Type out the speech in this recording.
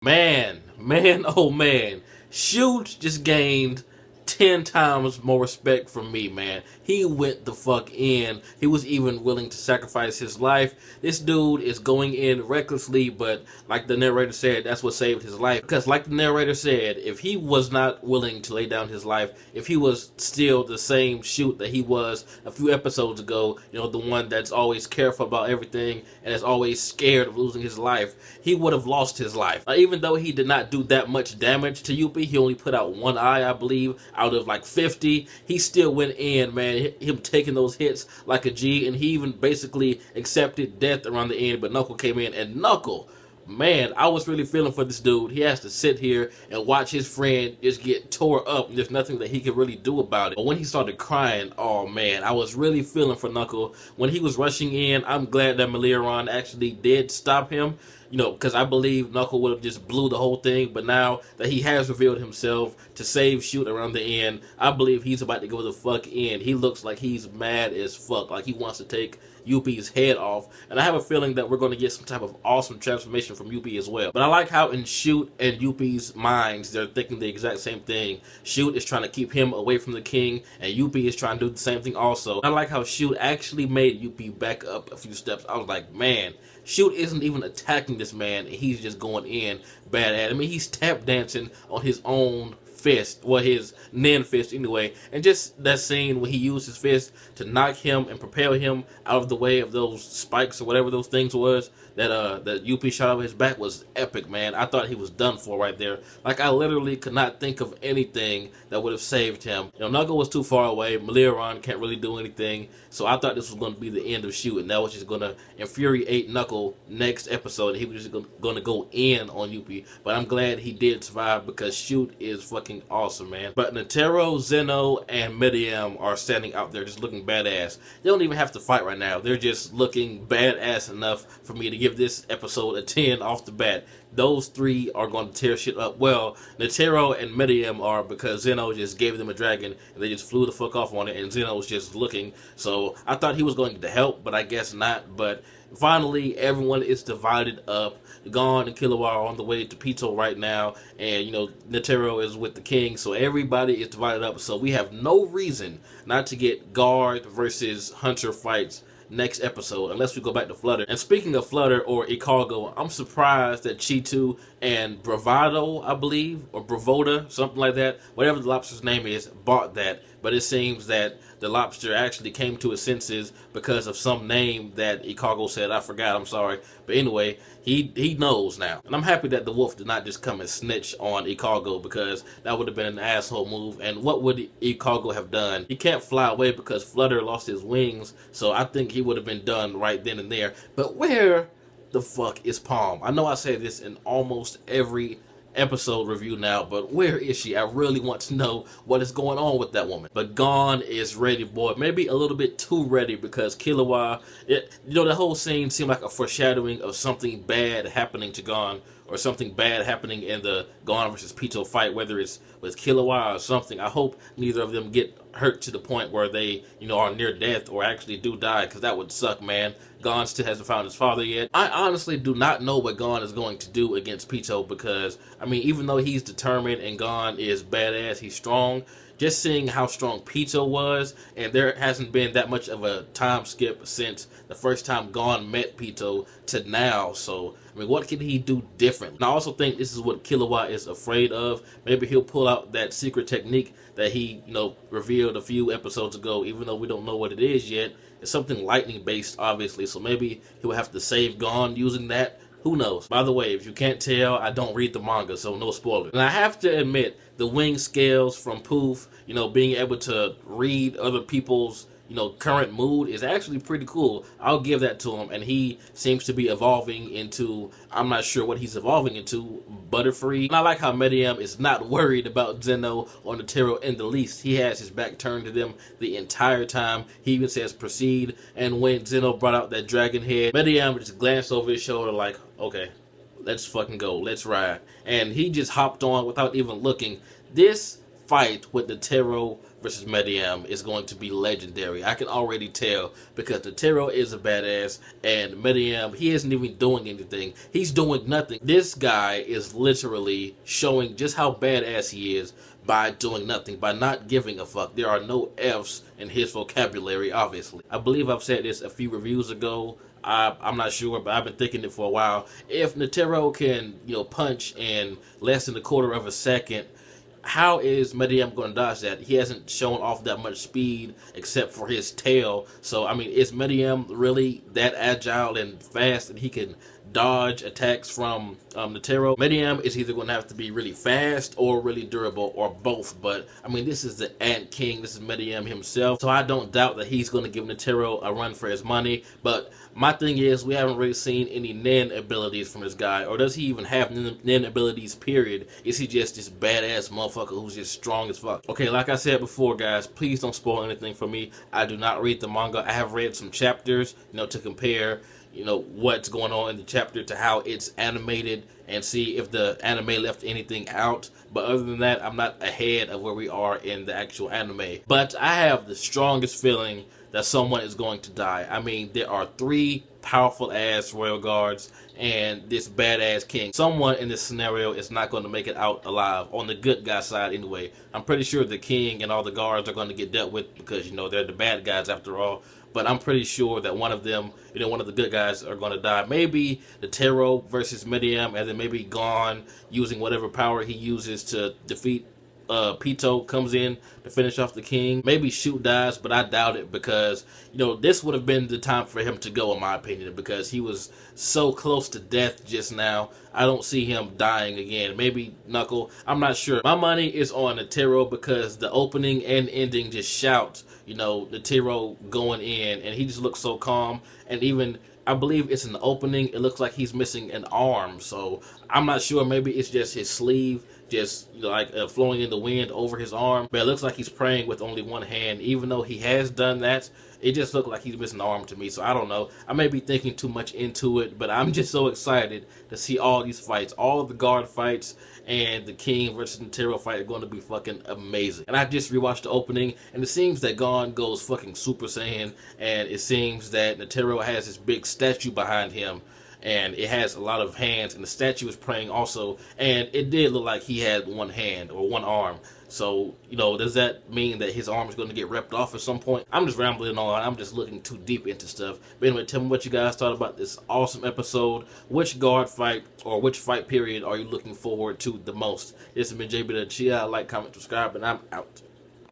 Man, oh man. Shoot just gained 10 times more respect from me, man. He went the fuck in. He was even willing to sacrifice his life. This dude is going in recklessly, but like the narrator said, that's what saved his life. Because like the narrator said, if he was not willing to lay down his life, if he was still the same Shoot that he was a few episodes ago, the one that's always careful about everything and is always scared of losing his life, he would have lost his life. Even though he did not do that much damage to Yuppie, he only put out one eye, I believe, out of like 50, he still went in, man. Him taking those hits like a G, and he even basically accepted death around the end, but Knuckle came in, and Knuckle, man, I was really feeling for this dude. He has to sit here and watch his friend just get tore up, and there's nothing that he can really do about it. But when he started crying, oh man, I was really feeling for Knuckle. When he was rushing in, I'm glad that Meliaron actually did stop him, because I believe Knuckle would have just blew the whole thing. But now that he has revealed himself to save Shoot around the end, I believe he's about to go the fuck in. He looks like he's mad as fuck, like he wants to take Yuppie's head off, and I have a feeling that we're going to get some type of awesome transformation from Yuppie as well. But I like how in Shoot and Yuppie's minds, they're thinking the exact same thing. Shoot is trying to keep him away from the king, and Yuppie is trying to do the same thing also. I like how Shoot actually made Yuppie back up a few steps. I was like, man, Shoot isn't even attacking this man, and he's just going in badass. I mean, he's tap dancing on his own fist, well, his Nen fist anyway, and just that scene when he used his fist to knock him and propel him out of the way of those spikes or whatever those things was that Yuppie shot over his back was epic, man. I thought he was done for right there. Like, I literally could not think of anything that would have saved him. Knuckle was too far away. Meliaron can't really do anything, so I thought this was going to be the end of Shoot, and that was just going to infuriate Knuckle next episode. He was just going to go in on Yuppie, but I'm glad he did survive because Shoot is fucking awesome, man. But Netero, Zeno, and Medium are standing out there just looking badass. They don't even have to fight right now. They're just looking badass enough for me to give this episode a 10 off the bat. Those three are going to tear shit up. Well, Netero and Medium are, because Zeno just gave them a dragon and they just flew the fuck off on it, and Zeno was just looking. So I thought he was going to help, but I guess not. But finally, everyone is divided up. Gon and Killua are on the way to Pito right now, and Netero is with the king, so everybody is divided up. So we have no reason not to get Guard versus Hunter fights next episode, unless we go back to Flutter. And speaking of Flutter or Icargo, I'm surprised that Cheetu and Bravado, I believe, or Bravoda, something like that, whatever the lobster's name is, bought that. But it seems that the lobster actually came to his senses because of some name that Icargo said. I forgot, I'm sorry. But anyway, he knows now. And I'm happy that the wolf did not just come and snitch on Icargo, because that would have been an asshole move. And what would Icargo have done? He can't fly away because Flutter lost his wings, so I think he would have been done right then and there. But where the fuck is Palm? I know I say this in almost every episode review now, but where is she? I really want to know what is going on with that woman. But Gon is ready, boy. Maybe a little bit too ready, because Killua, the whole scene seemed like a foreshadowing of something bad happening to Gon, or something bad happening in the Gon versus Pito fight, whether it's with Killua or something. I hope neither of them get hurt to the point where they, are near death or actually do die, because that would suck, man. Gon still hasn't found his father yet. I honestly do not know what Gon is going to do against Pito, because, I mean, even though he's determined and Gon is badass, he's strong, just seeing how strong Pito was, and there hasn't been that much of a time skip since the first time Gon met Pito to now, so, I mean, what can he do different? And I also think this is what Killua is afraid of. Maybe he'll pull out that secret technique that he, revealed a few episodes ago, even though we don't know what it is yet. It's something lightning based, obviously, so maybe he'll have to save Gon using that. Who knows? By the way, if you can't tell, I don't read the manga, so no spoilers. And I have to admit, the wing scales from Poof, being able to read other people's, current mood is actually pretty cool. I'll give that to him, and he seems to be evolving into, I'm not sure what he's evolving into, Butterfree. And I like how Medium is not worried about Zeno or Netero in the least. He has his back turned to them the entire time. He even says proceed, and when Zeno brought out that dragon head, Medium just glanced over his shoulder like, okay, let's fucking go, let's ride. And he just hopped on without even looking. This fight with Netero versus Medium is going to be legendary. I can already tell because Netero is a badass and Medium, he isn't even doing anything. He's doing nothing. This guy is literally showing just how badass he is by doing nothing, by not giving a fuck. There are no F's in his vocabulary, obviously. I believe I've said this a few reviews ago. I'm not sure, but I've been thinking it for a while. If Netero can, punch in less than a quarter of a second, how is Medium going to dodge that? He hasn't shown off that much speed except for his tail. So, I mean, is Medium really that agile and fast that he can dodge attacks from Netero? Medium is either going to have to be really fast or really durable or both. But, I mean, this is the Ant King. This is Medium himself. So I don't doubt that he's going to give Netero a run for his money. But my thing is, we haven't really seen any Nen abilities from this guy. Or does he even have Nen abilities, period? Is he just this badass motherfucker who's just strong as fuck? Okay, like I said before, guys, please don't spoil anything for me. I do not read the manga. I have read some chapters, to compare, what's going on in the chapter to how it's animated and see if the anime left anything out. But other than that, I'm not ahead of where we are in the actual anime. But I have the strongest feeling that someone is going to die. I mean, there are 3 powerful ass royal guards and this badass king. Someone in this scenario is not going to make it out alive, on the good guy side anyway. I'm pretty sure the king and all the guards are going to get dealt with because, they're the bad guys after all. But I'm pretty sure that one of them, one of the good guys are going to die. Maybe Netero versus Medium, and then maybe Gon using whatever power he uses to defeat Pito comes in to finish off the king. Maybe Shoot dies, but I doubt it because, this would have been the time for him to go, in my opinion, because he was so close to death just now. I don't see him dying again. Maybe Knuckle. I'm not sure. My money is on Netero because the opening and ending just shout, Netero going in, and he just looks so calm. And even, I believe it's in the opening, it looks like he's missing an arm. So I'm not sure. Maybe it's just his sleeve just flowing in the wind over his arm, but it looks like he's praying with only one hand. Even though he has done that, it just looked like he's missing an arm to me. So I don't know, I may be thinking too much into it, but I'm just so excited to see all these fights. All of the guard fights and the king versus Netero fight are going to be fucking amazing. And I just rewatched the opening, and it seems that Gon goes fucking Super Saiyan, and it seems that Netero has this big statue behind him, and it has a lot of hands, and the statue is praying also, and it did look like he had one hand or one arm. So, does that mean that his arm is going to get ripped off at some point? I'm just rambling on. I'm just looking too deep into stuff. But anyway, tell me what you guys thought about this awesome episode. Which guard fight or which fight period are you looking forward to the most? This has been JB the Chia. Like, comment, subscribe, and I'm out.